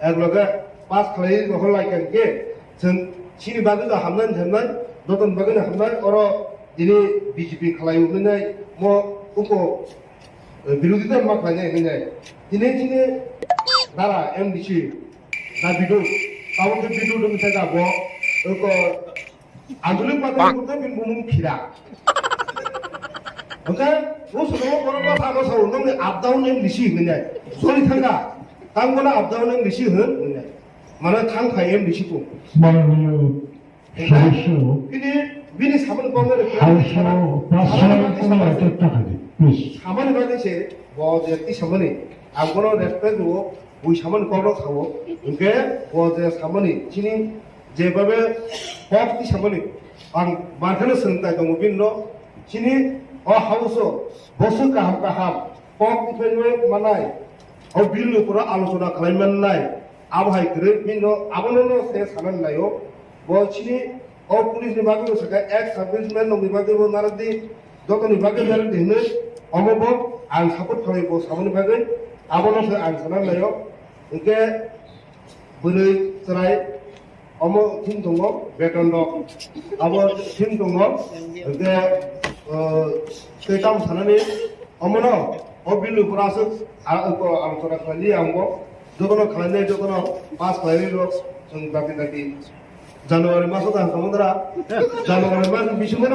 একলগে পাস খালাই হল লাইকে जों सिनि बागै हामनानै थांनाय दतन बागै हामनाय अर दिनै बिजेपि खालामनाय म उनको বিরোধী দল मा खालामनाय होनाय दिनै दिनै दारा एमडीसी दा बिदु काउंटर बिदु दं थागा ब उनको आंदोलन पार्टी को बिन बुमुं फिरा ओके वो सुनो बरबा थागो साव नों आप डाउन एमडीसी होनाय सरि थागा तांगोना आप डाउन एमडीसी होनाय माने थांखाय एमडीसी को माननीय सदस्य 근데 미리 사면 보면은 하우스 파스를 어떻게 प्लीज 사면 받으시 뭐제 이 사면이 아무거나 레스펙트로 우리 사면 걸어 사고 이게 뭐제 사면이 지니 제법에 법이 사면이 안 마트는 쓴다 또 무빈로 지니 하우스 버스가 함까 함 법이 편에 만나이 빌로 보라 아로소나 클라이먼 나이 아부하이 그래 민노 아부노노 세 사면 나요 뭐 지니 पुलिस विभाग में सका एक सर्विसमैन नो विभाग में नारदी दतन विभाग में नारदी ने अमब आं सपोर्ट खालाय बो सामने विभाग आबनो से आं साना लायो इनके बोरै सराय अम थिन दङ बेतन दं आबो थिन दङ इनके सेटाम सानानि अमनो अबिलु पुरासो आलोचना खालि आंबो जगनो खालायनाय जगनो पास खालायनाय जों दाबि জানুয়ারি মাসে তা তোমরা জানুয়ারি মাস বিশুমেন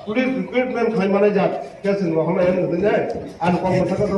পুলিশ রিক্রুটমেন্ট খাই মানে যা কেসিং রহমান হতে যায় আর কর্মচারী তো